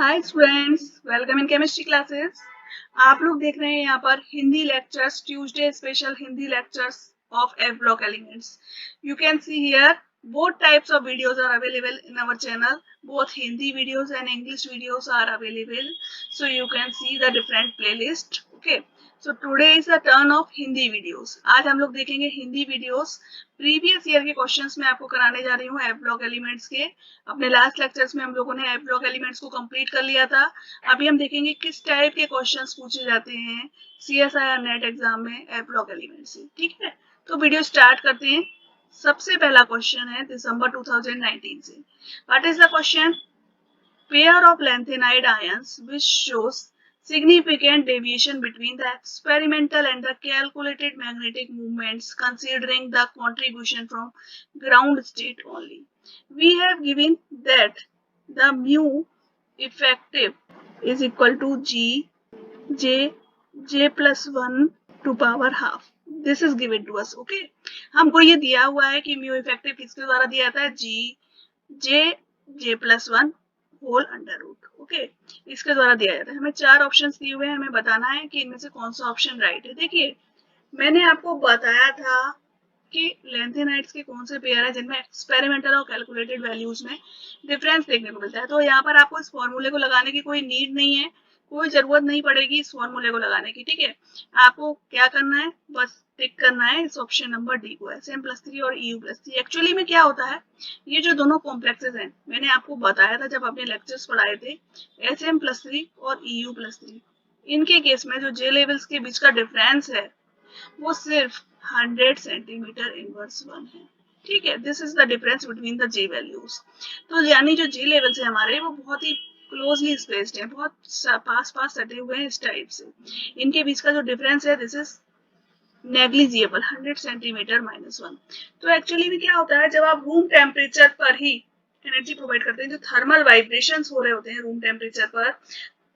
Hi students, welcome in chemistry classes. आप लोग देख रहे हैं यहाँ पर Hindi lectures, Tuesday special Hindi lectures of F block elements. You can see here both types of videos are available in our channel. Both Hindi videos and English videos are available. So you can see the different playlist. Okay. So today is the turn of Hindi videos. आज हम लोग देखेंगे Hindi videos. Previous year के questions मैं आपको कराने जा रही हूँ एफ ब्लॉक एलिमेंट्स के। अपने लास्ट लेक्चर्स में हम लोगों ने एफ ब्लॉक एलिमेंट्स को कंप्लीट कर लिया था। अभी हम देखेंगे किस टाइप के क्वेश्चंस पूछे जाते हैं CSIR नेट एग्जाम में एफ ब्लॉक एलिमेंट से। ठीक है, तो वीडियो स्टार्ट करते हैं। सबसे पहला क्वेश्चन है दिसंबर 2019 से। What is the question? Pair of lanthanide ions which shows significant deviation between the experimental and the calculated magnetic movements considering the contribution from ground state only. We have given that the mu effective is equal to j plus 1 to power half. This is given to us. Okay, हमको ये दिया हुआ है कि mu effective किसके द्वारा दिया जाता है? J plus 1 whole under root. Okay, इसके द्वारा दिया जाता है। हमें चार ऑप्शंस दिए हुए हैं, हमें बताना है कि इनमें से कौन सा ऑप्शन राइट है। देखिए, मैंने आपको बताया था कि लैंथेनाइड्स के कौन से पेयर है जिनमें एक्सपेरिमेंटल और कैलकुलेटेड वैल्यूज में डिफरेंस देखने को मिलता है। तो यहाँ पर आपको इस फॉर्मूले को लगाने की कोई नीड नहीं है, कोई जरूरत नहीं पड़ेगी इस फॉर्मूले को लगाने की। ठीक है, आपको क्या करना है, बस टिक करना है इस ऑप्शन नंबर डी को, Sm+3 और Eu+3। एक्चुअली में क्या होता है, ये जो दोनों कॉम्प्लेक्सेस हैं, मैंने आपको बताया था जब आपने लेक्चर्स पढ़ाए थे, Sm+3 और Eu+3, इनके केस में जो जे लेवल्स के बीच का डिफरेंस है वो सिर्फ 100 सेंटीमीटर इनवर्स 1 है। ठीक है, this is the difference between the J values. तो यानी जो जे लेवल्स है हमारे, वो बहुत ही क्लोजली स्पेस्ड है, बहुत पास पास सटे हुए हैं इस टाइप से। इनके बीच का जो डिफरेंस है दिस इज नेग्लिजिबल, 100 सेंटीमीटर -1। तो एक्चुअली में क्या होता है, जब आप रूम टेम्परेचर पर ही एनर्जी प्रोवाइड करते हैं, जो थर्मल वाइब्रेशंस हो रहे होते हैं रूम टेम्परेचर पर,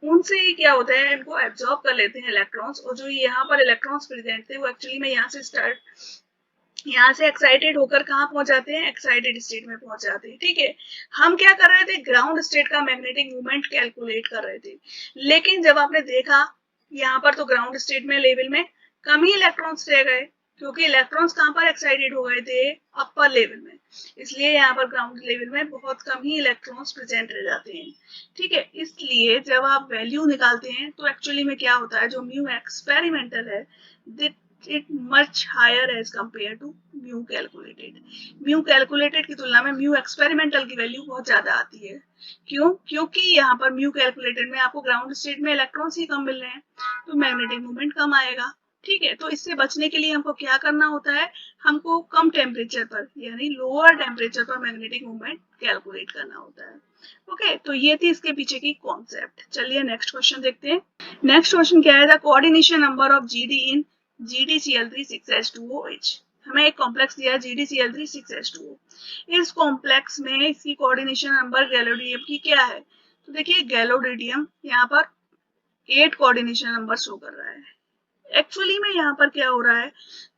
उनसे ही क्या होता है, इनको एब्जॉर्ब कर लेते हैं इलेक्ट्रॉन्स। और जो यहाँ पर इलेक्ट्रॉन्स प्रेजेंट थे वो एक्चुअली में यहाँ से एक्साइटेड होकर कहाँ पहुंच जाते हैं, एक्साइटेड स्टेट में पहुंच जाते हैं। ठीक है, हम क्या कर रहे थे, ग्राउंड स्टेट का मैग्नेटिक मूवमेंट कैलकुलेट कर रहे थे। लेकिन जब आपने देखा यहाँ पर, तो ग्राउंड स्टेट में लेवल में कम ही इलेक्ट्रॉन्स रह गए, क्योंकि इलेक्ट्रॉन्स कहाँ पर एक्साइटेड हो गए थे, अपर लेवल में। इसलिए यहाँ पर ग्राउंड लेवल में बहुत कम ही इलेक्ट्रॉन्स प्रेजेंट रह जाते हैं। ठीक है, इसलिए जब आप वैल्यू निकालते हैं तो एक्चुअली में क्या होता है, जो म्यू एक्सपेरिमेंटल है, it much higher as compared to mu calculated. Mu calculated की तुलना में म्यू एक्सपेरिमेंटल की वैल्यू बहुत ज्यादा आती है। क्यों? क्योंकि यहाँ पर म्यू कैलकुलेटेड में आपको ग्राउंड स्टेट में इलेक्ट्रॉन्स ही कम मिल रहे हैं, तो मैग्नेटिक मूवमेंट कम आएगा। ठीक है, तो इससे बचने के लिए हमको क्या करना होता है, हमको कम टेम्परेचर पर यानी लोअर टेम्परेचर पर मैग्नेटिक मूवमेंट कैलकुलेट करना होता है। ओके, तो ये थी इसके पीछे की कॉन्सेप्ट। चलिए नेक्स्ट क्वेश्चन देखते हैं। नेक्स्ट क्वेश्चन क्या है, the coordination number of GD in GdCl3 6H2OH। हमें एक कॉम्प्लेक्स दिया है GdCl3 6H2O। इस कॉम्प्लेक्स में इसकी कोऑर्डिनेशन नंबर गैलोडियम की क्या है? तो देखिए, गैलोडियम यहाँ पर 8 कोऑर्डिनेशन नंबर शो कर रहा है। एक्चुअली में यहाँ पर क्या हो रहा है,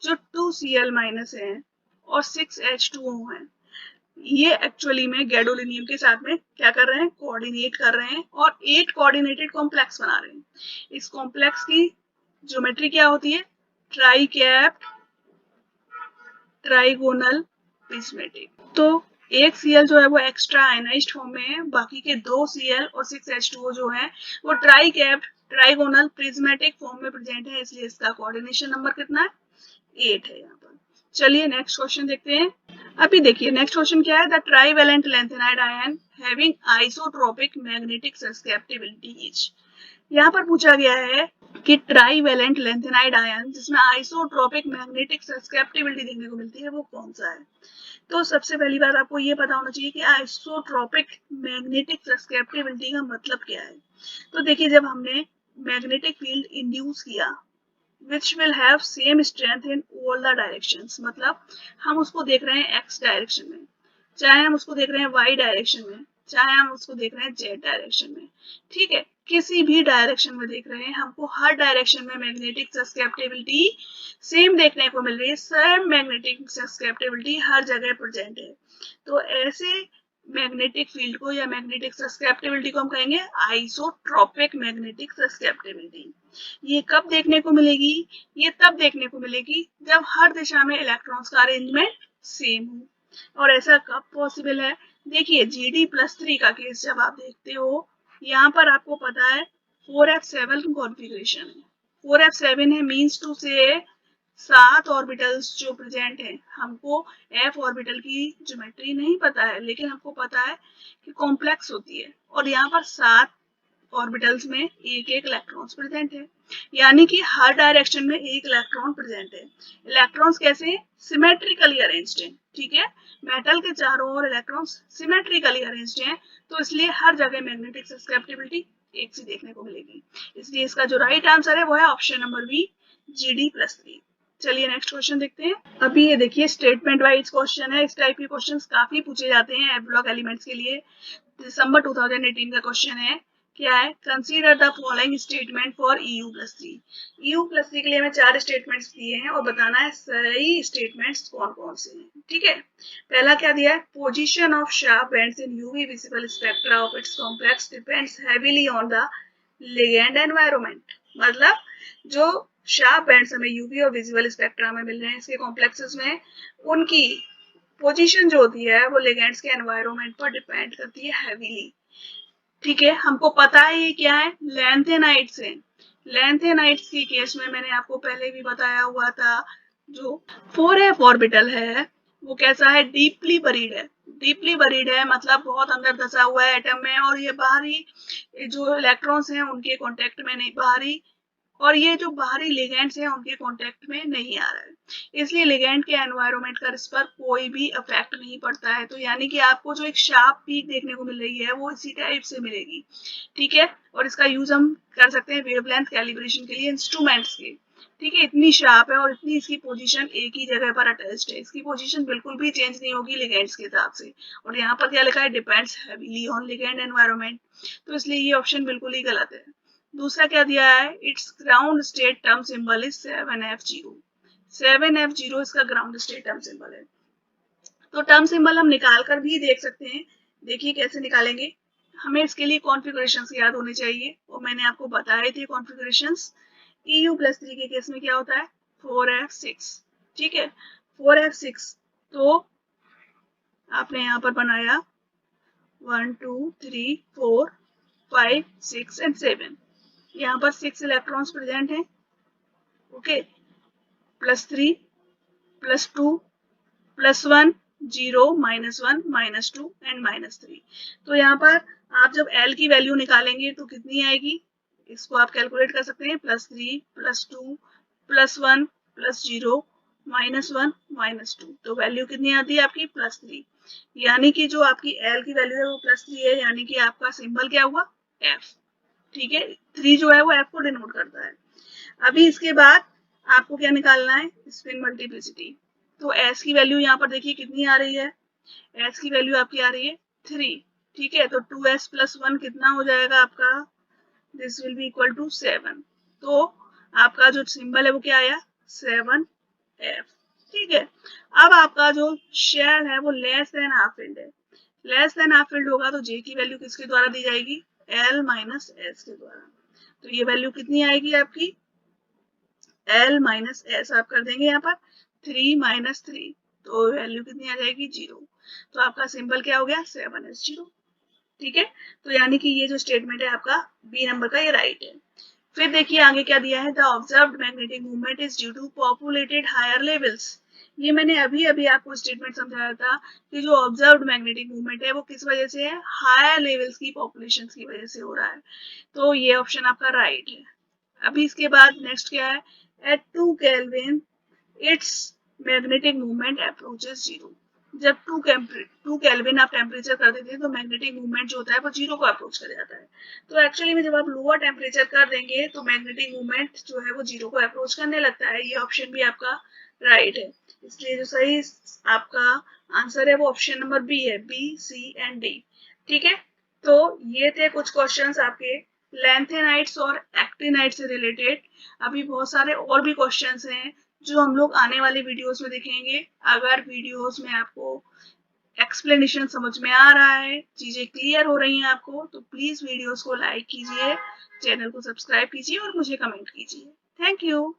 जो 2Cl- है और 6H2O है, ये एक्चुअली में गैडोलिनियम के साथ में क्या कर रहे हैं, कोऑर्डिनेट कर रहे हैं और 8 कोऑर्डिनेटेड कॉम्प्लेक्स बना रहे हैं। इस कॉम्प्लेक्स की ज्योमेट्री क्या होती है, ट्राई कैप्ड ट्राइगोनल प्रिज्मेटिक। तो एक Cl जो है वो एक्स्ट्रा आयनाइज्ड फॉर्म में है, बाकी के 2 Cl और 6H2O जो है वो try capped trigonal prismatic form में प्रेजेंट है, इसलिए इसका कोऑर्डिनेशन नंबर कितना है, 8 है यहाँ पर। चलिए नेक्स्ट क्वेश्चन देखते हैं। अभी देखिए नेक्स्ट क्वेश्चन क्या है, the trivalent lanthanide ion having isotropic magnetic susceptibility is. यहाँ पर पूछा गया है कि ट्राइवेलेंट लैंथेनाइड आयन जिसमें आइसोट्रोपिक मैग्नेटिक सस्केप्टिबिलिटी देखने को मिलती है वो कौन सा है। तो सबसे पहली बात आपको ये पता होना चाहिए कि आइसोट्रोपिक मैग्नेटिक सस्केप्टिबिलिटी का मतलब क्या है। तो देखिए, जब हमने मैग्नेटिक फील्ड इंड्यूस किया which will have same strength in all the directions, मतलब हम उसको देख रहे हैं x डायरेक्शन में, चाहे हम उसको देख रहे हैं y डायरेक्शन में, चाहे हम उसको देख रहे हैं z डायरेक्शन में। ठीक है, किसी भी डायरेक्शन में देख रहे हैं, हमको हर डायरेक्शन में मैग्नेटिक सस्केप्टिबिलिटी सेम देखने को मिल रही है, सेम मैग्नेटिक सस्केप्टिबिलिटी हर जगह प्रेजेंट है। तो ऐसे मैग्नेटिक फील्ड को या मैग्नेटिक सस्केप्टिबिलिटी को हम कहेंगे आइसोट्रोपिक मैग्नेटिक सस्केप्टिबिलिटी। ये कब देखने को मिलेगी? ये तब देखने को मिलेगी जब हर दिशा में इलेक्ट्रॉन्स का अरेंजमेंट सेम हो। और ऐसा कब पॉसिबल है? देखिए GD+3 का केस जब आप देखते हो, यहाँ पर आपको पता है 4f7 कॉन्फ़िगरेशन है। 4f7 है मीन्स टू से 7 ऑर्बिटल्स जो प्रेजेंट है। हमको f ऑर्बिटल की ज्योमेट्री नहीं पता है, लेकिन हमको पता है कि कॉम्प्लेक्स होती है और यहाँ पर 7 ऑर्बिटल्स में एक एक इलेक्ट्रॉन्स प्रेजेंट है, यानी कि हर डायरेक्शन में एक इलेक्ट्रॉन प्रेजेंट है। इलेक्ट्रॉन्स कैसे? सिमेट्रिकली अरेंज्ड हैं, ठीक है। मेटल के चारों ओर इलेक्ट्रॉन्स सिमेट्रिकली अरेंज्ड हैं, तो इसलिए हर जगह मैग्नेटिक सस्केप्टिबिलिटी एक सी देखने को मिलेगी। इसलिए इसका जो राइट आंसर है वो है ऑप्शन नंबर बी, GD+3। चलिए नेक्स्ट क्वेश्चन देखते हैं। अभी ये देखिए स्टेटमेंट वाइज क्वेश्चन है। इस टाइप के क्वेश्चंस काफी पूछे जाते हैं एफ ब्लॉक एलिमेंट्स के लिए। दिसंबर 2018 का क्वेश्चन है, क्या है? Consider the following statement for EU+3। EU+3 के लिए हमें 4 स्टेटमेंट्स दिए हैं और बताना है सही स्टेटमेंट्स कौन कौन से हैं, ठीक है। पहला क्या दिया है? Position of sharp bands in UV visible spectra of its complex depends heavily on the ligand environment. मतलब जो शार्प बैंड्स हमें यूवी और विजिबल स्पेक्ट्रा में मिल रहे हैं इसके कॉम्प्लेक्सेस में, उनकी पोजीशन जो होती है वो लिगेंड्स के एनवायरनमेंट पर डिपेंड करती है हेवीली, ठीक है। हमको पता है ये क्या है? लैंथेनाइट्स है। लैंथेनाइट्स के केस में मैंने आपको पहले भी बताया हुआ था, जो 4f ऑर्बिटल है वो कैसा है? डीपली बरीड है। डीपली बरीड है मतलब बहुत अंदर धसा हुआ है एटम में, और ये बाहरी जो इलेक्ट्रॉन्स हैं उनके कांटेक्ट में नहीं, बाहरी, और ये जो बाहरी लिगेंड्स हैं उनके कांटेक्ट में नहीं आ रहा है, इसलिए लिगेंड के एनवायरनमेंट का इस पर कोई भी इफेक्ट नहीं पड़ता है। तो यानी कि आपको जो एक शार्प पीक देखने को मिल रही है वो इसी टाइप से मिलेगी, ठीक है। और इसका यूज हम कर सकते हैं वेवलेंथ कैलिब्रेशन के लिए इंस्ट्रूमेंट्स के, ठीक है। इतनी शार्प है और इतनी इसकी पोजीशन एक ही जगह पर अटैच्ड है, इसकी पोजीशन बिल्कुल भी चेंज नहीं होगी लिगेंड्स के हिसाब से। और यहाँ पर क्या लिखा है? Depends heavily on ligand environment, तो इसलिए ये ऑप्शन बिल्कुल ही गलत है। दूसरा क्या दिया है? It's ground state term symbol is 7f0। 7f0 इसका ग्राउंड स्टेट टर्म सिंबल है। तो टर्म सिंबल हम निकाल कर भी देख सकते हैं। देखिए कैसे निकालेंगे। हमें इसके लिए कॉन्फ़िगरेशंस याद होने चाहिए और मैंने आपको बताए थे कॉन्फ़िगरेशंस। EU+3 के केस में क्या होता है? 4f6, ठीक है। 4f6 तो आपने यहाँ पर बनाया 1 2 3 4 5 6 एंड 7। यहाँ पर 6 इलेक्ट्रॉन्स प्रेजेंट हैं, ओके। +3 +2 +1 0 -1 -2 एंड -3। तो यहाँ पर आप जब L की वैल्यू निकालेंगे तो कितनी आएगी? इसको आप कैलकुलेट कर सकते हैं। +3 +2 +1 +0 -1 -2, तो वैल्यू कितनी आती है आपकी? +3। यानी कि जो आपकी L की वैल्यू है वो +3 है, यानी कि आपका सिंबल क्या हुआ? F, ठीक है। 3 जो है वो F को डिनोट करता है। अभी इसके बाद आपको क्या निकालना है? Spin multiplicity. तो S की वैल्यू यहाँ पर देखिए कितनी आ रही है? S की वैल्यू आपकी आ रही है 3, ठीक है। तो 2s + 1 कितना हो जाएगा आपका? This will be equal to 7। तो आपका जो सिंबल है वो क्या आया? 7f, ठीक है। अब आपका जो शेल है वो लेस देन हाफ फील्ड है। लेस देन हाफ फील्ड होगा तो J की वैल्यू किसके द्वारा दी जाएगी? L - S के द्वारा। तो ये वैल्यू कितनी आएगी आपकी? L - S आप कर देंगे यहाँ पर 3 - 3, तो वैल्यू कितनी आ जाएगी? 0। तो आपका सिंबल क्या हो गया? 7s0, ठीक है। तो यानी कि ये जो स्टेटमेंट है आपका बी नंबर का, ये राइट है। फिर देखिए आगे क्या दिया है? The observed magnetic movement is due to populated higher levels. ये मैंने अभी अभी आपको स्टेटमेंट समझाया था कि जो ऑब्जर्व्ड मैग्नेटिक मूवमेंट है वो किस वजह से है? हायर लेवल्स की पॉपुलेशन की वजह से हो रहा है। तो ये ऑप्शन आपका राइट है। अभी इसके बाद नेक्स्ट क्या है? At 2 kelvin its magnetic movement approaches 0। जब 2 केल्विन आप टेम्परेचर कर देते हैं तो मैग्नेटिक मूवमेंट जो होता है वो 0 को अप्रोच कर जाता है। तो एक्चुअली में जब आप लोअर टेम्परेचर कर देंगे तो मैग्नेटिक मूवमेंट जो है वो 0 को अप्रोच करने लगता है। ये ऑप्शन भी आपका राइट है। इसलिए जो सही आपका आंसर है वो ऑप्शन नंबर बी है, बी सी एंड डी, ठीक है। तो ये थे कुछ क्वेश्चंस आपके लैंथेनाइट्स और एक्टिनाइट से रिलेटेड। अभी बहुत सारे और भी क्वेश्चंस हैं जो हम लोग आने वाले वीडियोस में देखेंगे। अगर वीडियोस में आपको एक्सप्लेनेशन समझ में आ रहा है, चीजें क्लियर हो रही हैं आपको, तो प्लीज वीडियोस को लाइक कीजिए, चैनल को सब्सक्राइब कीजिए और मुझे कमेंट कीजिए। Thank you.